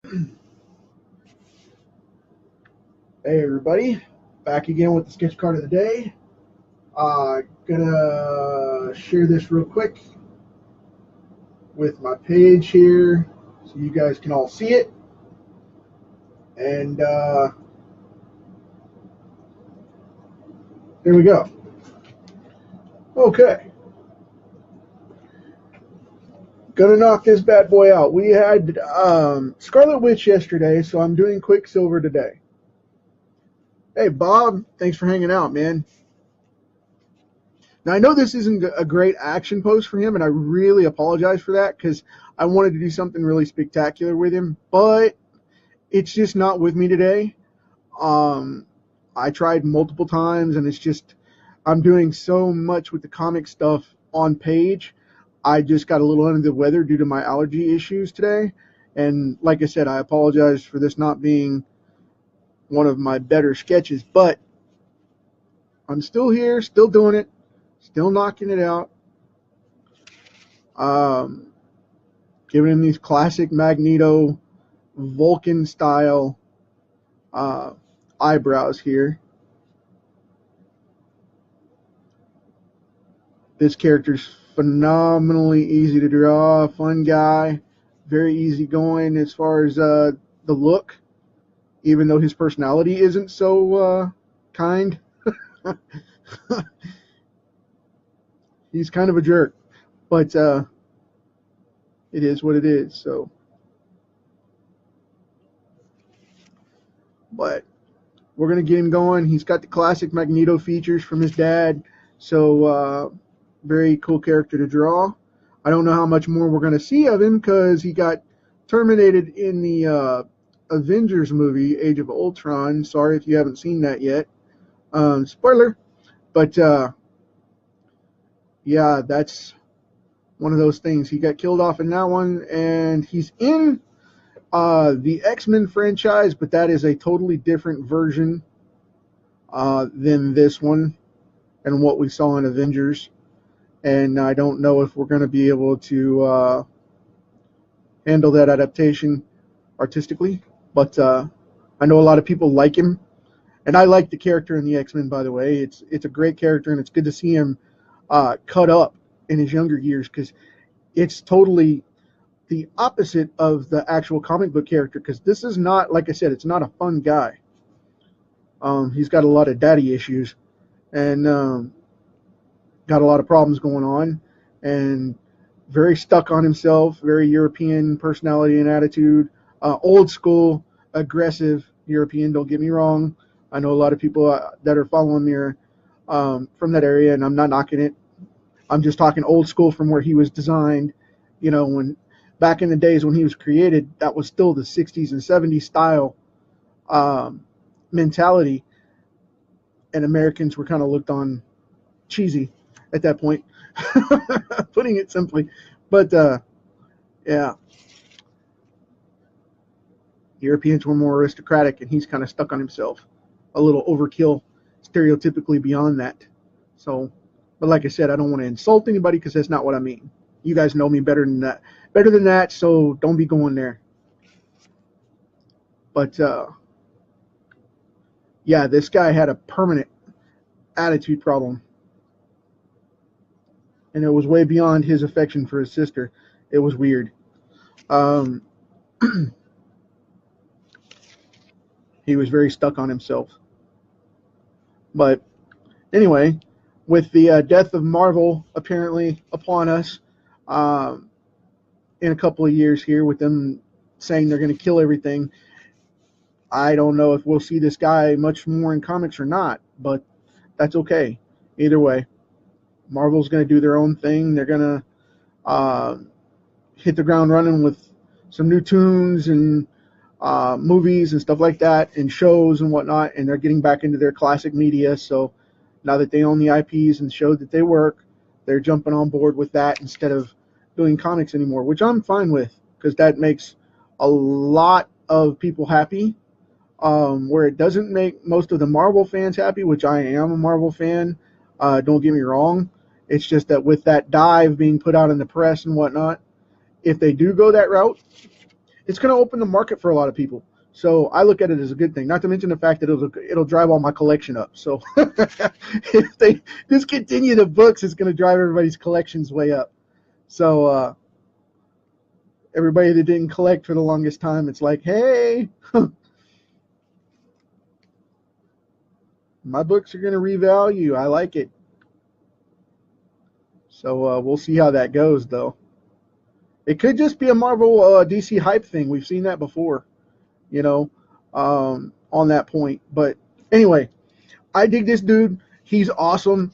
Hey everybody, back again with the sketch card of the day. Gonna share this real quick with my page here so you guys can all see it. And there we go. Okay, gonna knock this bad boy out. We had Scarlet Witch yesterday, so I'm doing Quicksilver today. Hey Bob, thanks for hanging out, man. Now I know this isn't a great action post for him, and I really apologize for that because I wanted to do something really spectacular with him, but it's just not with me today. Um, I tried multiple times, and it's just I'm doing so much with the comic stuff on page. I just got a little under the weather due to my allergy issues today, and like I said, I apologize for this not being one of my better sketches, but I'm still here, still doing it, still knocking it out. Um, Giving him these classic Magneto Vulcan style uh, eyebrows here. This character's phenomenally easy to draw, fun guy, very easygoing as far as the look, even though his personality isn't so kind. He's kind of a jerk, but it is what it is. So, but we're gonna get him going. He's got the classic Magneto features from his dad, so very cool character to draw. I don't know how much more we're gonna see of him because he got terminated in the Avengers movie, Age of Ultron. Sorry if you haven't seen that yet. Spoiler, but yeah, that's one of those things. He got killed off in that one, and he's in the X-Men franchise, but that is a totally different version than this one and what we saw in Avengers. And I don't know if we're going to be able to handle that adaptation artistically, but I know a lot of people like him, and I like the character in the X-Men. By the way, it's a great character, and it's good to see him cut up in his younger years because it's totally the opposite of the actual comic book character. Because this is not, like I said, it's not a fun guy. He's got a lot of daddy issues, and got a lot of problems going on, and very stuck on himself, very European personality and attitude, old school, aggressive European, don't get me wrong. I know a lot of people that are following me are from that area, and I'm not knocking it. I'm just talking old school from where he was designed. You know, when back in the days when he was created, that was still the 60s and 70s style mentality, and Americans were kind of looked on cheesy at that point, putting it simply. But yeah, Europeans were more aristocratic, and he's kind of stuck on himself, a little overkill, stereotypically beyond that. So, but like I said, I don't want to insult anybody because that's not what I mean. You guys know me better than that, so don't be going there. But yeah, this guy had a permanent attitude problem, and it was way beyond his affection for his sister. It was weird. Um, he was very stuck on himself. But anyway, with the death of Marvel apparently upon us um, in a couple of years here, with them saying they're going to kill everything, I don't know if we'll see this guy much more in comics or not, but that's okay. Either way, Marvel's going to do their own thing. They're going to hit the ground running with some new tunes and movies and stuff like that, and shows and whatnot, and they're getting back into their classic media. So now that they own the IPs and show that they work, they're jumping on board with that instead of doing comics anymore, which I'm fine with because that makes a lot of people happy. Where it doesn't make most of the Marvel fans happy, which I am a Marvel fan, don't get me wrong. It's just that with that dive being put out in the press and whatnot, if they do go that route, it's going to open the market for a lot of people. So I look at it as a good thing, not to mention the fact that it'll drive all my collection up. So if they discontinue the books, it's going to drive everybody's collections way up. So everybody that didn't collect for the longest time, it's like, hey, my books are going to revalue. I like it. So we'll see how that goes, though. It could just be a Marvel DC hype thing. We've seen that before, you know, on that point. But anyway, I dig this dude. He's awesome.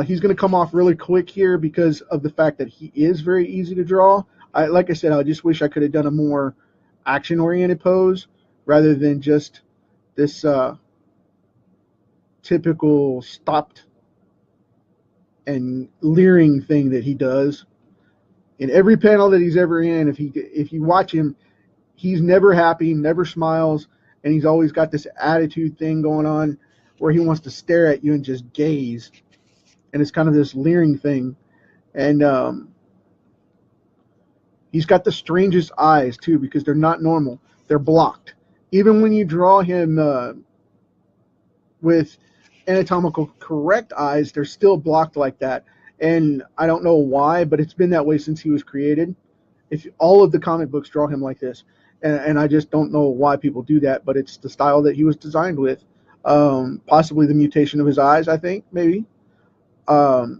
He's going to come off really quick here because of the fact that he is very easy to draw. Like I said, I just wish I could have done a more action-oriented pose rather than just this typical stopped and leering thing that he does. In every panel that he's ever in, if you watch him, he's never happy, never smiles, and he's always got this attitude thing going on where he wants to stare at you and just gaze. And it's kind of this leering thing. And he's got the strangest eyes, too, because they're not normal. They're blocked. Even when you draw him with anatomical correct eyes, they're still blocked like that. And I don't know why, but it's been that way since he was created. If all of the comic books draw him like this, and I just don't know why people do that, but it's the style that he was designed with. Possibly the mutation of his eyes, I think, maybe. For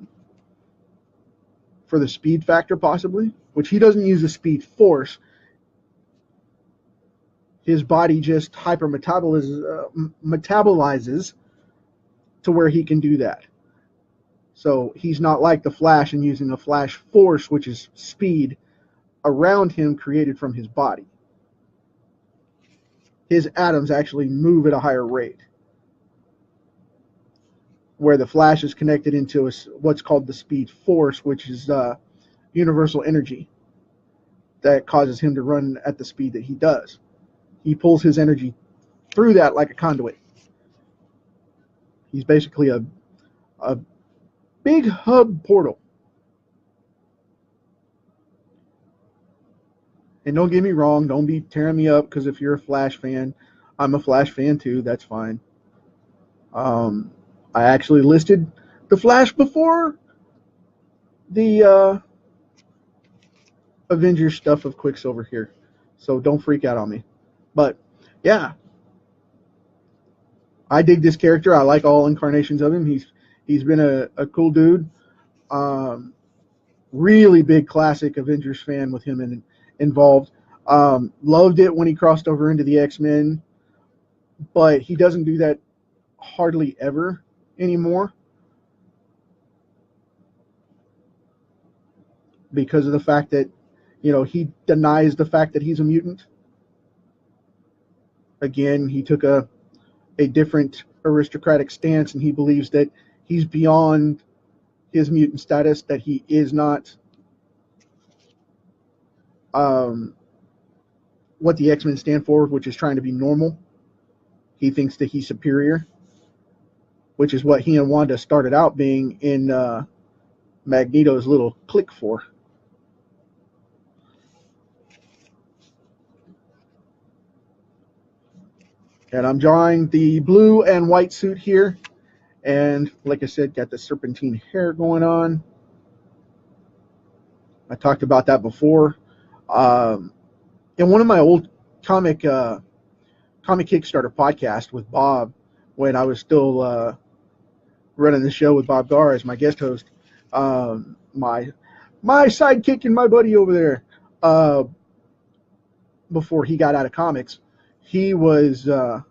the speed factor, possibly, which he doesn't use the speed force. His body just metabolizes to where he can do that. So he's not like the Flash and using a Flash force, which is speed, around him created from his body. His atoms actually move at a higher rate, where the Flash is connected into what's called the speed force, which is universal energy that causes him to run at the speed that he does. He pulls his energy through that like a conduit. He's basically a big hub portal. And don't get me wrong, don't be tearing me up because if you're a Flash fan, I'm a Flash fan too. That's fine. I actually listed the Flash before the Avengers stuff of Quicksilver here. So don't freak out on me. But yeah, I dig this character. I like all incarnations of him. He's been a cool dude. Really big classic Avengers fan with him involved. Loved it when he crossed over into the X-Men, but he doesn't do that hardly ever anymore because of the fact that, you know, he denies the fact that he's a mutant. Again, he took a different aristocratic stance, and he believes that he's beyond his mutant status, that he is not what the X-Men stand for, which is trying to be normal. He thinks that he's superior, which is what he and Wanda started out being in Magneto's little clique for. And I'm drawing the blue and white suit here. And like I said, got the serpentine hair going on. I talked about that before. In one of my old comic Kickstarter podcast with Bob, when I was still running the show with Bob Garr as my guest host, my sidekick and my buddy over there, before he got out of comics, he was a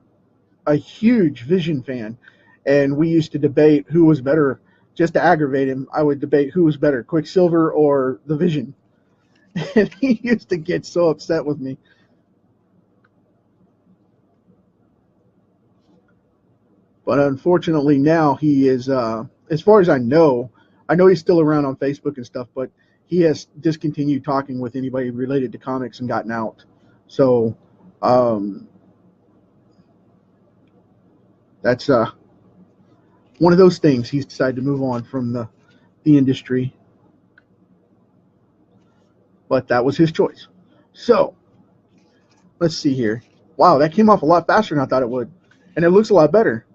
huge Vision fan, and we used to debate who was better. Just to aggravate him, I would debate who was better, Quicksilver or the Vision. And he used to get so upset with me. But unfortunately now he is, as far as I know he's still around on Facebook and stuff, but he has discontinued talking with anybody related to comics and gotten out. So that's one of those things. He's decided to move on from the industry. But that was his choice. So let's see here. Wow, that came off a lot faster than I thought it would, and it looks a lot better.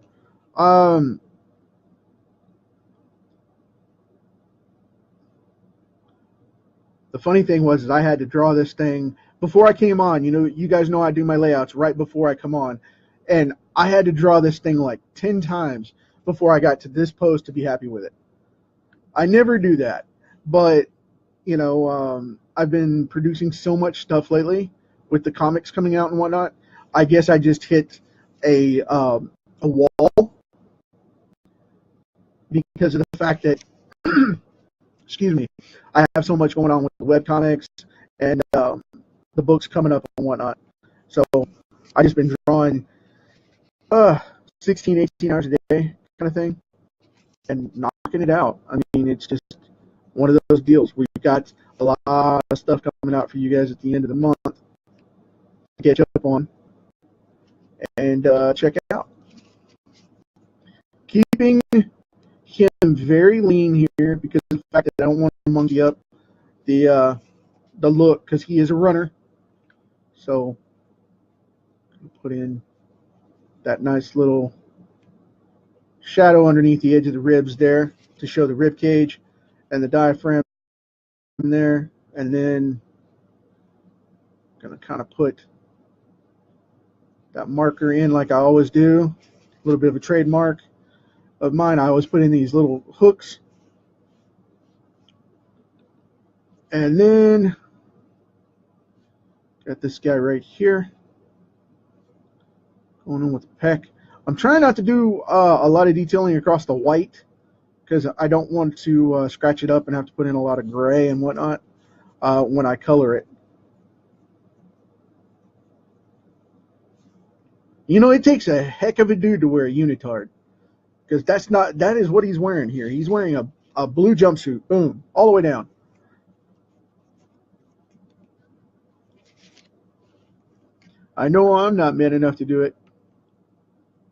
The funny thing was is I had to draw this thing before I came on. You know, you guys know I do my layouts right before I come on, and I had to draw this thing like 10 times before I got to this pose to be happy with it. I never do that, but you know, I've been producing so much stuff lately with the comics coming out and whatnot. I guess I just hit a wall because of the fact that, excuse me, I have so much going on with the webcomics and the books coming up and whatnot. So I just been drawing 16, 18 hours a day kind of thing and knocking it out. I mean, it's just one of those deals. We've got a lot of stuff coming out for you guys at the end of the month to catch up on and check out. Keeping him very lean here because of the fact that I don't want to monkey up the look because he is a runner. So put in that nice little shadow underneath the edge of the ribs there to show the rib cage and the diaphragm there, and then gonna kind of put that marker in like I always do. A little bit of a trademark of mine. I always put in these little hooks, and then got this guy right here going on with the pec. I'm trying not to do a lot of detailing across the white because I don't want to scratch it up and have to put in a lot of gray and whatnot when I color it. You know, it takes a heck of a dude to wear a unitard because that is what he's wearing here. He's wearing a blue jumpsuit, boom, all the way down. I know I'm not man enough to do it.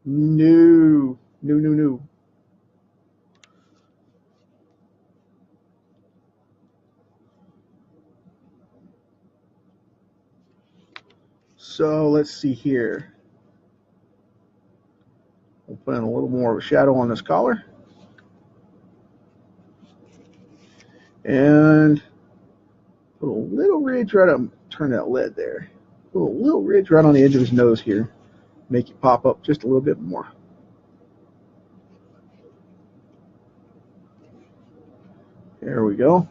No, no, no, no. So let's see here. We'll put in a little more of a shadow on this collar. And put a little ridge right up, turn that lead there. Put a little ridge right on the edge of his nose here. Make it pop up just a little bit more. There we go.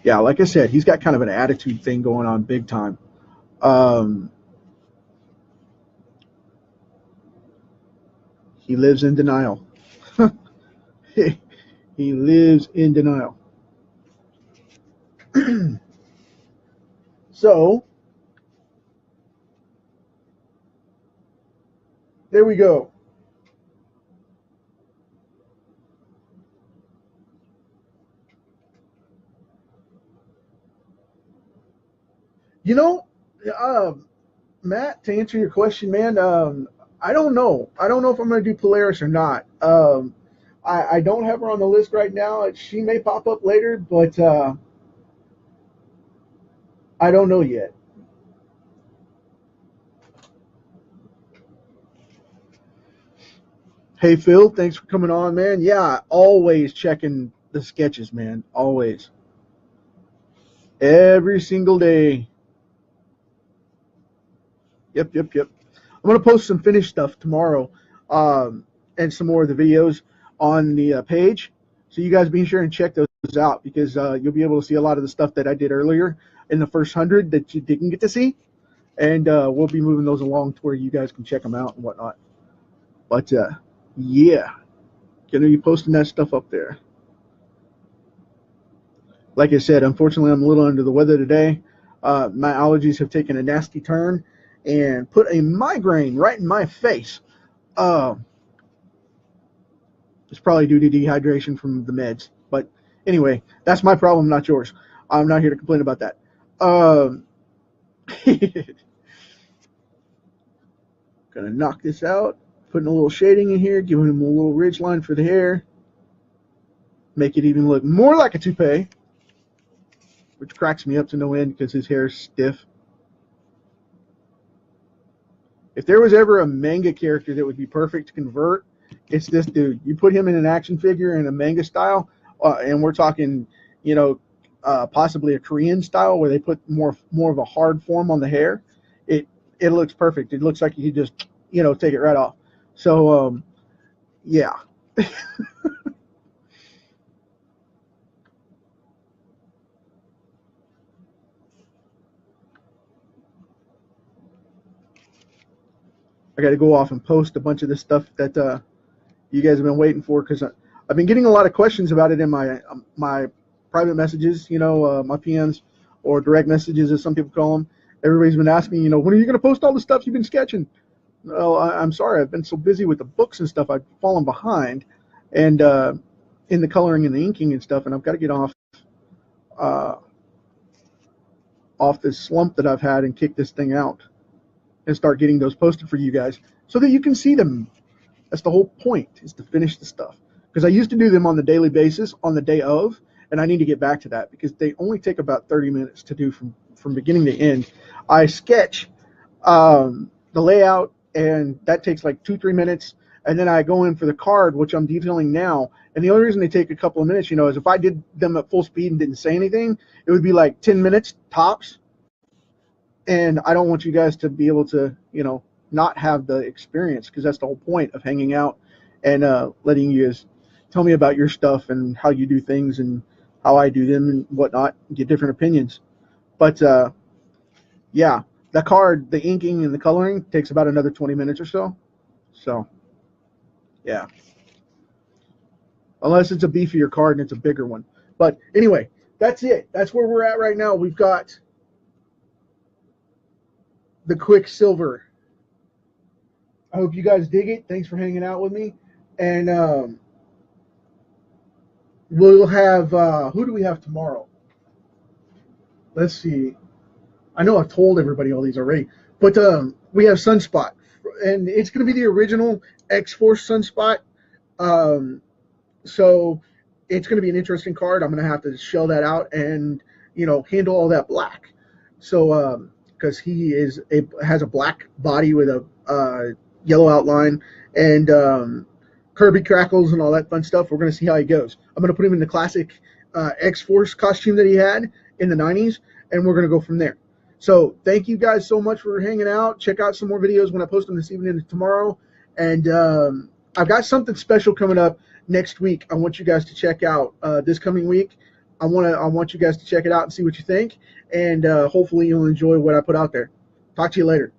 Yeah, like I said, he's got kind of an attitude thing going on big time. He lives in denial. He lives in denial. So, there we go. You know, Matt, to answer your question, man, I don't know. I don't know if I'm going to do Polaris or not. I don't have her on the list right now. She may pop up later, but I don't know yet. Hey, Phil, thanks for coming on, man. Yeah, always checking the sketches, man. Always. Every single day. Yep, yep, yep. I'm going to post some finished stuff tomorrow and some more of the videos on the page. So you guys be sure and check those out because you'll be able to see a lot of the stuff that I did earlier in the first 100 that you didn't get to see. And we'll be moving those along to where you guys can check them out and whatnot. But yeah, going to be posting that stuff up there. Like I said, unfortunately, I'm a little under the weather today. My allergies have taken a nasty turn and put a migraine right in my face. It's probably due to dehydration from the meds. But anyway, that's my problem, not yours. I'm not here to complain about that. Gonna knock this out. Putting a little shading in here, giving him a little ridge line for the hair. Make it even look more like a toupee, which cracks me up to no end because his hair is stiff. If there was ever a manga character that would be perfect to convert, it's this dude. You put him in an action figure in a manga style, and we're talking, you know, possibly a Korean style where they put more of a hard form on the hair. It looks perfect. It looks like you could just, you know, take it right off. So yeah. I got to go off and post a bunch of the stuff that you guys have been waiting for, because I've been getting a lot of questions about it in my private messages, you know, my PMs, or direct messages as some people call them. Everybody's been asking, you know, when are you going to post all the stuff you've been sketching? Well, I'm sorry, I've been so busy with the books and stuff, I've fallen behind, and in the coloring and the inking and stuff, and I've got to get uh, off this slump that I've had and kick this thing out and start getting those posted for you guys so that you can see them. That's the whole point, is to finish the stuff. Because I used to do them on the daily basis, on the day of, and I need to get back to that because they only take about 30 minutes to do from beginning to end. I sketch the layout, and that takes like 2-3 minutes, and then I go in for the card, which I'm detailing now. And the only reason they take a couple of minutes, you know, is if I did them at full speed and didn't say anything, it would be like 10 minutes tops. And I don't want you guys to be able to, you know, not have the experience, because that's the whole point of hanging out and letting you guys tell me about your stuff and how you do things and how I do them and whatnot, get different opinions. But yeah, the card, the inking and the coloring takes about another 20 minutes or so. So yeah, unless it's a beefier card and it's a bigger one. But anyway, that's it. That's where we're at right now. We've got the Quicksilver. I hope you guys dig it. Thanks for hanging out with me. And we'll have, who do we have tomorrow? Let's see. I know I've told everybody all these already, but we have Sunspot, and it's going to be the original X-Force Sunspot. So it's going to be an interesting card. I'm going to have to shell that out and, you know, handle all that black. So because he has a black body with a yellow outline and Kirby crackles and all that fun stuff. We're going to see how he goes. I'm going to put him in the classic X-Force costume that he had in the 90s, and we're going to go from there. So thank you guys so much for hanging out. Check out some more videos when I post them this evening and tomorrow. And I've got something special coming up next week. I want you guys to check out this coming week. I want you guys to check it out and see what you think. And hopefully you'll enjoy what I put out there. Talk to you later.